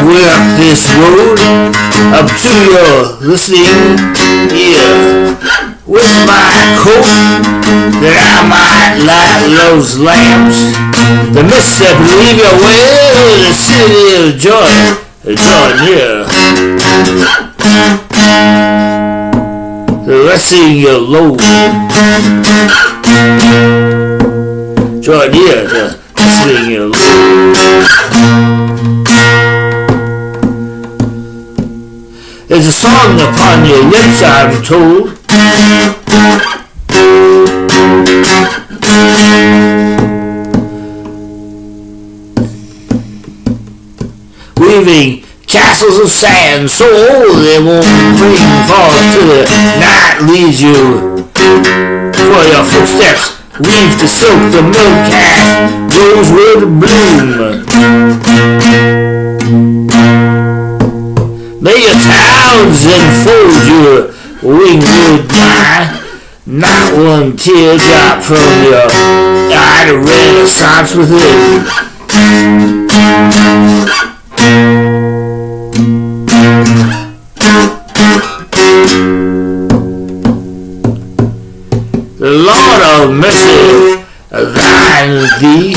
way up this road, up to your listening ear. With my coat that I might light those lamps, the mist that leave your way, the city of joy, near. The resting your load, draw near to resting your load. There's a song upon your lips, I'm told. Weaving castles of sand so old they won't bring fall till the night leaves you. For your footsteps weave to silk the milk calf, rosewood bloom. May your towns enfold your wingwood pine, not one tear drop from your eye to renaissance within. The Lord of mercy, thine thee.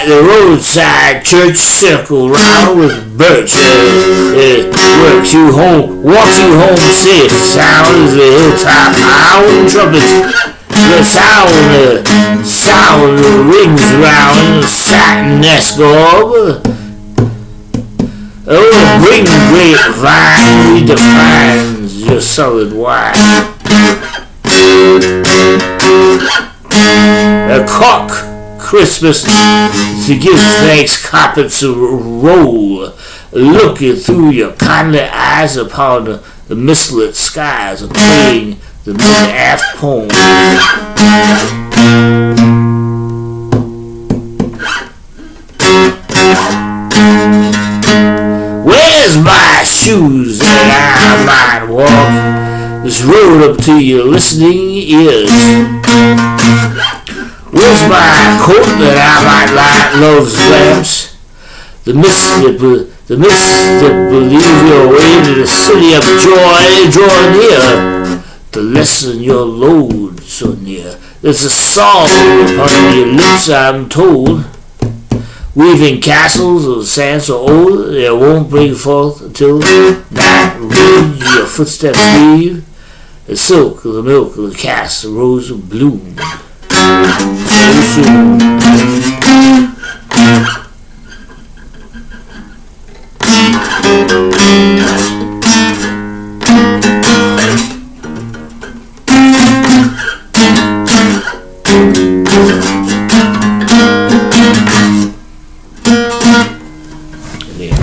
The roadside church circle round with birch. It walks you home safe. Sound is the hilltop hound trumpets. The sound rings round the satin escort. Oh, bring the grapevine redefines your solid wine. A cock Christmas to give thanks carpets a roll, looking through your kindly eyes upon the mistlit skies, and playing the mid-aft poem. Where's my shoes that I might walk this road up to your listening ears? Where's my coat that I might light love's lamps? The mist that believe your way to the city of joy, draw near. To lessen your load so near. There's a song upon your lips, I'm told. Weaving castles of sand so old they won't break forth until night reads your footsteps leave. The silk of the milk of the cast, the rose of bloom. So soon. Yeah.